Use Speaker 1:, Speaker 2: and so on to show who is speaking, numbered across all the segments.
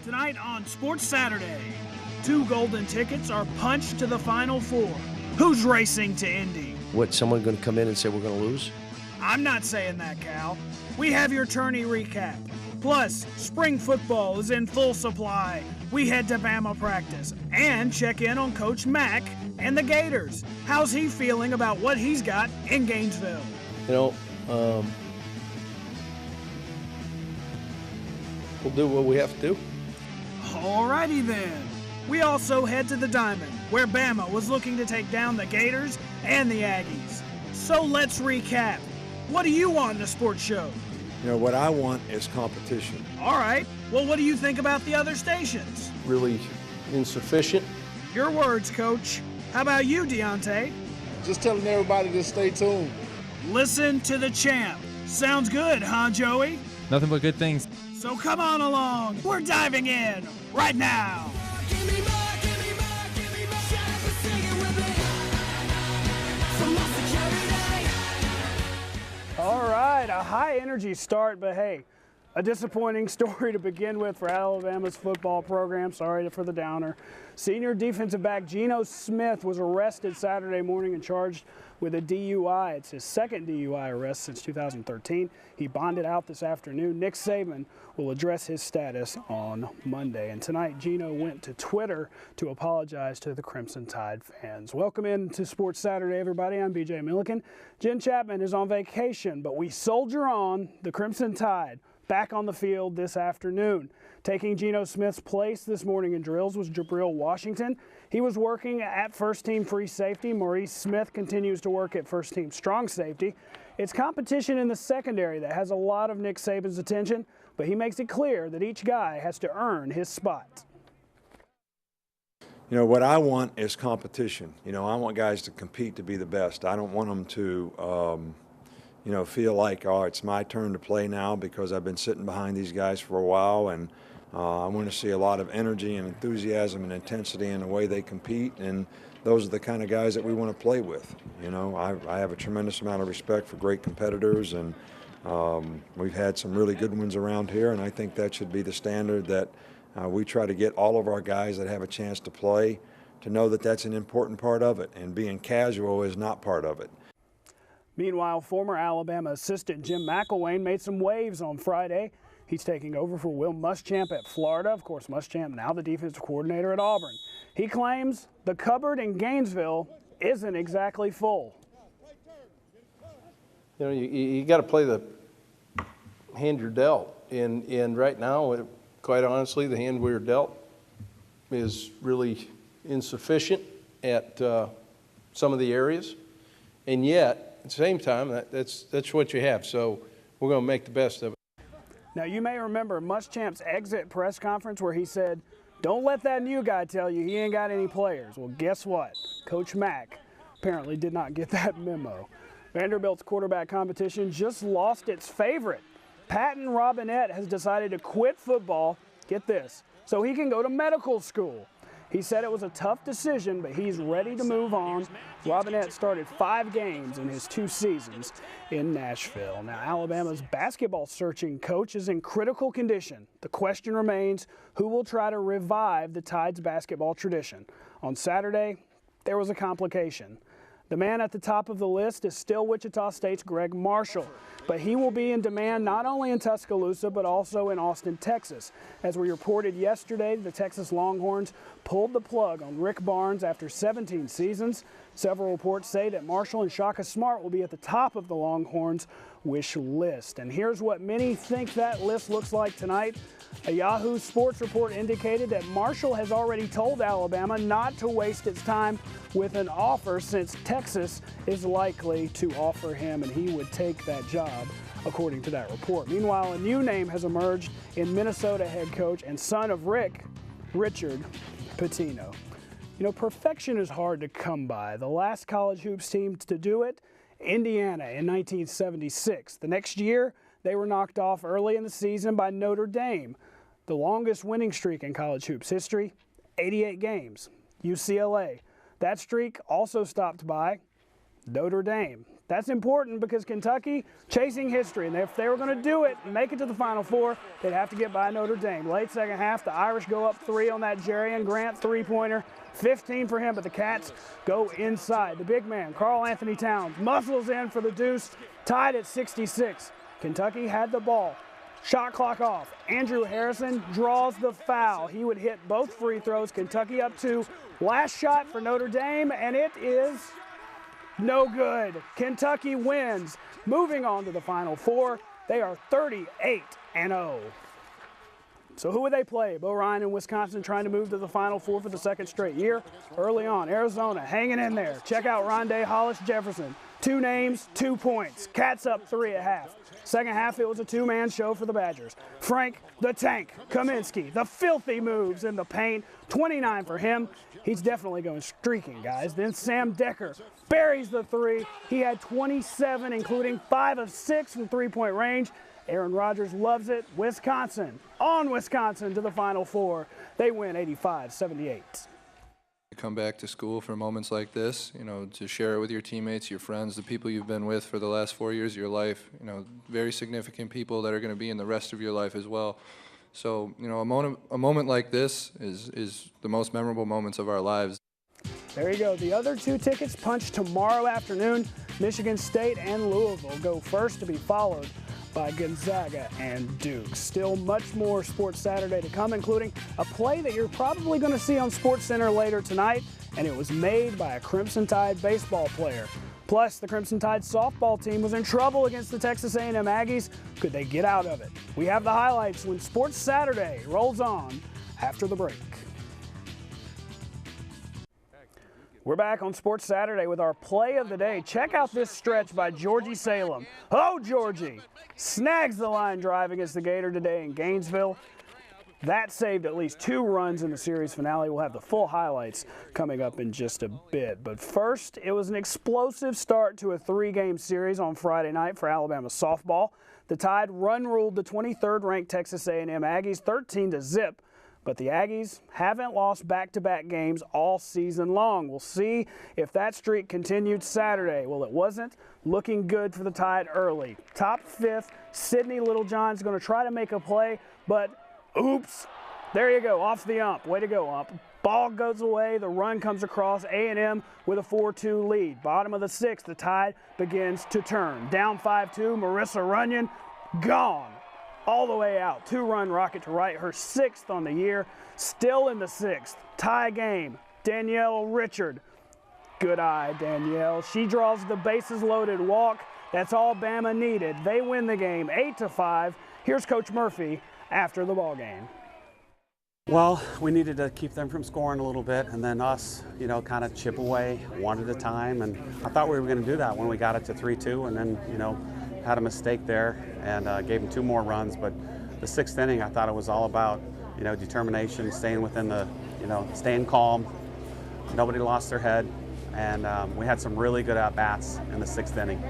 Speaker 1: Tonight on Sports Saturday, 2 golden tickets are punched to the Final Four. Who's racing to Indy?
Speaker 2: What, someone going to come in and say we're going to lose?
Speaker 1: I'm not saying that, Cal. We have your tourney recap. Plus, spring football is in full supply. We head to Bama practice and check in on Coach Mack and the Gators. How's he feeling about what he's got in Gainesville?
Speaker 3: We'll do what we have to do.
Speaker 1: Alrighty then. We also head to the Diamond, where Bama was looking to take down the Gators and the Aggies. So let's recap. What do you want in a sports show?
Speaker 4: What I want is competition.
Speaker 1: All right. Well, what do you think about the other stations?
Speaker 3: Really insufficient.
Speaker 1: Your words, Coach. How about you, Deontay?
Speaker 5: Just telling everybody to stay tuned.
Speaker 1: Listen to the champ. Sounds good, huh, Joey?
Speaker 6: Nothing but good things.
Speaker 1: So come on along. We're diving in right now. All right, a high-energy start, but hey, a disappointing story to begin with for Alabama's football program. Sorry for the downer. Senior defensive back Geno Smith was arrested Saturday morning and charged with a DUI. It's his second DUI arrest since 2013. He bonded out this afternoon. Nick Saban will address his status on Monday. And tonight, Geno went to Twitter to apologize to the Crimson Tide fans. Welcome in to Sports Saturday, everybody. I'm BJ Milliken. Jen Chapman is on vacation, but we soldier on. The Crimson Tide back on the field this afternoon. Taking Geno Smith's place this morning in drills was Jabril Washington. He was working at first team free safety. Maurice Smith continues to work at first team strong safety. It's competition in the secondary that has a lot of Nick Saban's attention, but he makes it clear that each guy has to earn his spot.
Speaker 4: What I want is competition. I want guys to compete to be the best. I don't want them to feel like, oh, it's my turn to play now because I've been sitting behind these guys for a while, and I want to see a lot of energy and enthusiasm and intensity in the way they compete, and those are the kind of guys that we want to play with. I have a tremendous amount of respect for great competitors, and we've had some really good ones around here, and I think that should be the standard that we try to get all of our guys that have a chance to play to know that that's an important part of it, and being casual is not part of it.
Speaker 1: Meanwhile, former Alabama assistant Jim McElwain made some waves on Friday. He's taking over for Will Muschamp at Florida. Of course, Muschamp now the defensive coordinator at Auburn. He claims the cupboard in Gainesville isn't exactly full.
Speaker 3: You got to play the hand you're dealt. And right now, quite honestly, the hand we're dealt is really insufficient at some of the areas. And yet, at the same time, that's what you have. So we're going to make the best of it.
Speaker 1: Now, you may remember Muschamp's exit press conference where he said, "Don't let that new guy tell you he ain't got any players." Well, guess what? Coach Mack apparently did not get that memo. Vanderbilt's quarterback competition just lost its favorite. Patton Robinette has decided to quit football, get this, so he can go to medical school. He said it was a tough decision, but he's ready to move on. Robinette started 5 games in his 2 seasons in Nashville. Now, Alabama's basketball searching coach is in critical condition. The question remains, who will try to revive the Tide's basketball tradition? On Saturday, there was a complication. The man at the top of the list is still Wichita State's Greg Marshall, but he will be in demand not only in Tuscaloosa but also in Austin, Texas. As we reported yesterday, the Texas Longhorns pulled the plug on Rick Barnes after 17 seasons. Several reports say that Marshall and Shaka Smart will be at the top of the Longhorns' wish list. And here's what many think that list looks like tonight. A Yahoo Sports report indicated that Marshall has already told Alabama not to waste its time with an offer since Texas is likely to offer him and he would take that job, according to that report. Meanwhile, a new name has emerged in Minnesota head coach and son of Rick, Richard Pitino. Perfection is hard to come by. The last college hoops team to do it, Indiana in 1976. The next year, they were knocked off early in the season by Notre Dame. The longest winning streak in college hoops history, 88 games. UCLA. That streak also stopped by Notre Dame. That's important because Kentucky chasing history, and if they were going to do it and make it to the Final Four, they'd have to get by Notre Dame. Late second half, the Irish go up 3 on that Jerian Grant three-pointer. 15 for him, but the Cats go inside. The big man, Karl Anthony Towns, muscles in for the deuce, tied at 66. Kentucky had the ball. Shot clock off. Andrew Harrison draws the foul. He would hit both free throws. Kentucky up 2. Last shot for Notre Dame, and it is no good. Kentucky wins. Moving on to the Final Four. They are 38-0. So who would they play? Bo Ryan and Wisconsin trying to move to the Final Four for the second straight year. Early on, Arizona hanging in there. Check out Rondé Hollis Jefferson. 2 names, 2 points. Cats up 3 at half. Second half, it was a 2-man show for the Badgers. Frank the Tank Kaminsky, the filthy moves in the paint. 29 for him. He's definitely going streaking, guys. Then Sam Decker buries the 3. He had 27, including 5 of 6 from three-point range. Aaron Rodgers loves it. Wisconsin, on Wisconsin to the Final Four. They win 85-78.
Speaker 6: Come back to school for moments like this, you know, to share it with your teammates, your friends, the people you've been with for the last 4 years of your life, you know, very significant people that are going to be in the rest of your life as well. So, you know, a moment like this is the most memorable moments of our lives.
Speaker 1: There you go. The other 2 tickets punch tomorrow afternoon. Michigan State and Louisville go first to be followed by Gonzaga and Duke. Still much more Sports Saturday to come, including a play that you're probably going to see on SportsCenter later tonight, and it was made by a Crimson Tide baseball player. Plus, the Crimson Tide softball team was in trouble against the Texas A&M Aggies. Could they get out of it? We have the highlights when Sports Saturday rolls on after the break. We're back on Sports Saturday with our play of the day. Check out this stretch by Georgie Salem. Oh, Georgie snags the line drive against the Gator today in Gainesville. That saved at least 2 runs in the series finale. We'll have the full highlights coming up in just a bit. But first, it was an explosive start to a 3-game series on Friday night for Alabama softball. The Tide run-ruled the 23rd-ranked Texas A&M Aggies 13-0. But the Aggies haven't lost back-to-back games all season long. We'll see if that streak continued Saturday. Well, it wasn't looking good for the Tide early. Top 5th, Sydney Littlejohn's going to try to make a play, but oops. There you go, off the ump. Way to go, ump. Ball goes away. The run comes across. A&M with a 4-2 lead. Bottom of the 6th, the Tide begins to turn. Down 5-2, Marissa Runyon gone. All the way out. 2-run rocket to right, her 6th on the year. Still in the 6th. Tie game. Danielle Richard. Good eye, Danielle. She draws the bases loaded walk. That's all Bama needed. They win the game 8-5. Here's Coach Murphy after the ball game.
Speaker 7: Well, we needed to keep them from scoring a little bit, and then us, you know, kind of chip away one at a time. And I thought we were going to do that when we got it to 3-2, and then, you know, had a mistake there and gave them 2 more runs. But the 6th inning, I thought it was all about, you know, determination, staying within the, you know, staying calm. Nobody lost their head, and we had some really good at-bats in the 6th inning.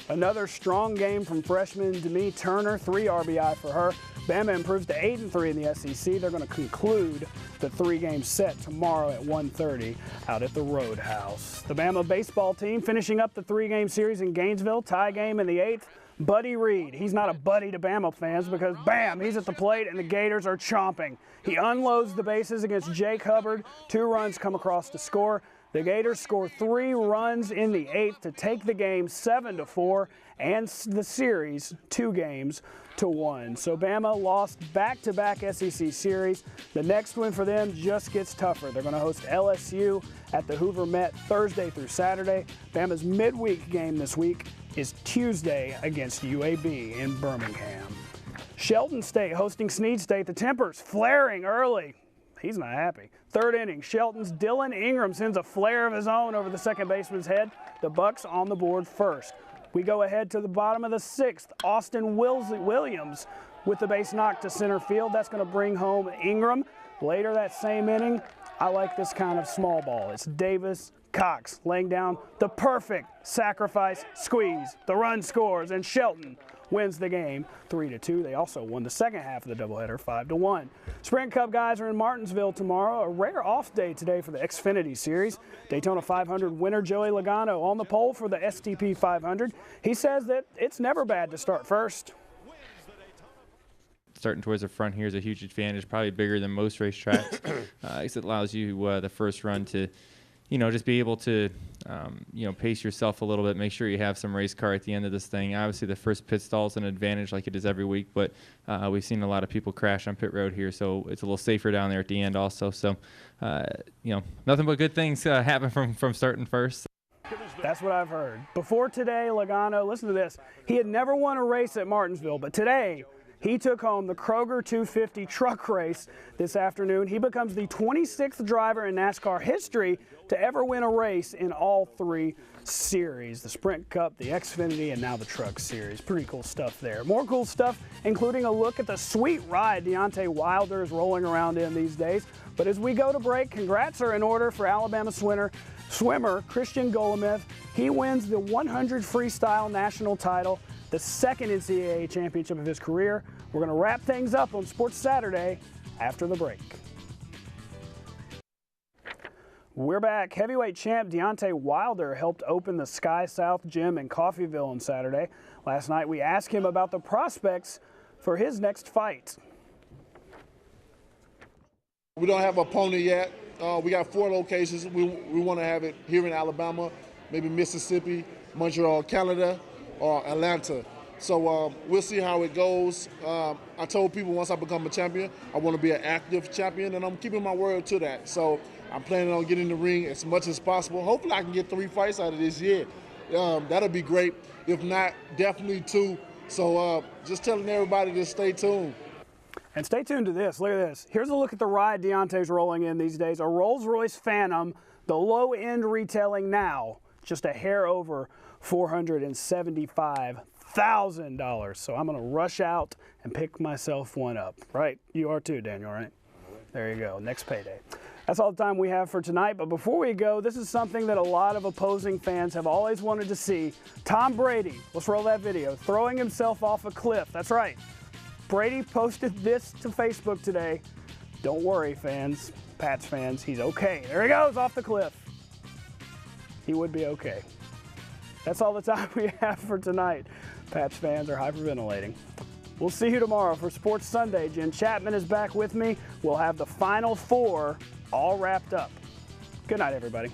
Speaker 1: Another strong game from freshman Demi Turner, 3 RBI for her. Bama improves to 8-3 in the SEC. They're going to conclude the 3-game set tomorrow at 1:30 out at the Roadhouse. The Bama baseball team finishing up the 3-game series in Gainesville. Tie game in the 8th. Buddy Reed. He's not a buddy to Bama fans because, bam, he's at the plate and the Gators are chomping. He unloads the bases against Jake Hubbard. 2 runs come across to score. The Gators score 3 runs in the 8th to take the game 7-4 and the series 2-1. So Bama lost back-to-back SEC series. The next win for them just gets tougher. They're going to host LSU at the Hoover Met Thursday through Saturday. Bama's midweek game this week is Tuesday against UAB in Birmingham. Shelton State hosting Snead State. The tempers flaring early. He's not happy. 3rd inning, Shelton's Dylan Ingram sends a flare of his own over the second baseman's head. The Bucks on the board first. We go ahead to the bottom of the 6th. Austin Williams with the base knock to center field. That's going to bring home Ingram. Later that same inning, I like this kind of small ball. It's Davis Cox laying down the perfect sacrifice squeeze. The run scores, and Shelton wins the game 3-2. They also won the second half of the doubleheader 5-1. Sprint Cup guys are in Martinsville tomorrow. A rare off day today for the Xfinity Series. Daytona 500 winner Joey Logano on the pole for the STP 500. He says that it's never bad to start first.
Speaker 8: Starting towards the front here is a huge advantage, probably bigger than most racetracks. It allows you the first run to, just be able to, pace yourself a little bit, make sure you have some race car at the end of this thing. Obviously, the first pit stall is an advantage like it is every week, but we've seen a lot of people crash on pit road here, so it's a little safer down there at the end also. So, nothing but good things happen from starting first.
Speaker 1: That's what I've heard. Before today, Logano, listen to this, he had never won a race at Martinsville, but today, he took home the Kroger 250 truck race this afternoon. He becomes the 26th driver in NASCAR history to ever win a race in all three series, the Sprint Cup, the Xfinity, and now the Truck Series. Pretty cool stuff there. More cool stuff, including a look at the sweet ride Deontay Wilder is rolling around in these days. But as we go to break, congrats are in order for Alabama swimmer Christian Golemeth. He wins the 100 freestyle national title, the second NCAA championship of his career. We're going to wrap things up on Sports Saturday after the break. We're back. Heavyweight champ Deontay Wilder helped open the Sky South Gym in Coffeyville on Saturday. Last night we asked him about the prospects for his next fight.
Speaker 5: We don't have an opponent yet. We got 4 locations. We want to have it here in Alabama, maybe Mississippi, Montreal, Canada, or Atlanta. So we'll see how it goes. I told people once I become a champion, I want to be an active champion, and I'm keeping my word to that. So I'm planning on getting in the ring as much as possible. Hopefully I can get 3 fights out of this year. That'll be great. If not, definitely 2. So just telling everybody to stay tuned.
Speaker 1: And stay tuned to this. Look at this. Here's a look at the ride Deontay's rolling in these days. A Rolls-Royce Phantom, the low-end retailing now, just a hair over $475,000. So I'm going to rush out and pick myself one up. Right? You are too, Daniel, right? There you go. Next payday. That's all the time we have for tonight. But before we go, this is something that a lot of opposing fans have always wanted to see. Tom Brady, let's roll that video, throwing himself off a cliff. That's right. Brady posted this to Facebook today. Don't worry, fans, Pats fans, he's okay. There he goes, off the cliff. He would be okay. That's all the time we have for tonight. Pats fans are hyperventilating. We'll see you tomorrow for Sports Sunday. Jen Chapman is back with me. We'll have the Final Four all wrapped up. Good night, everybody.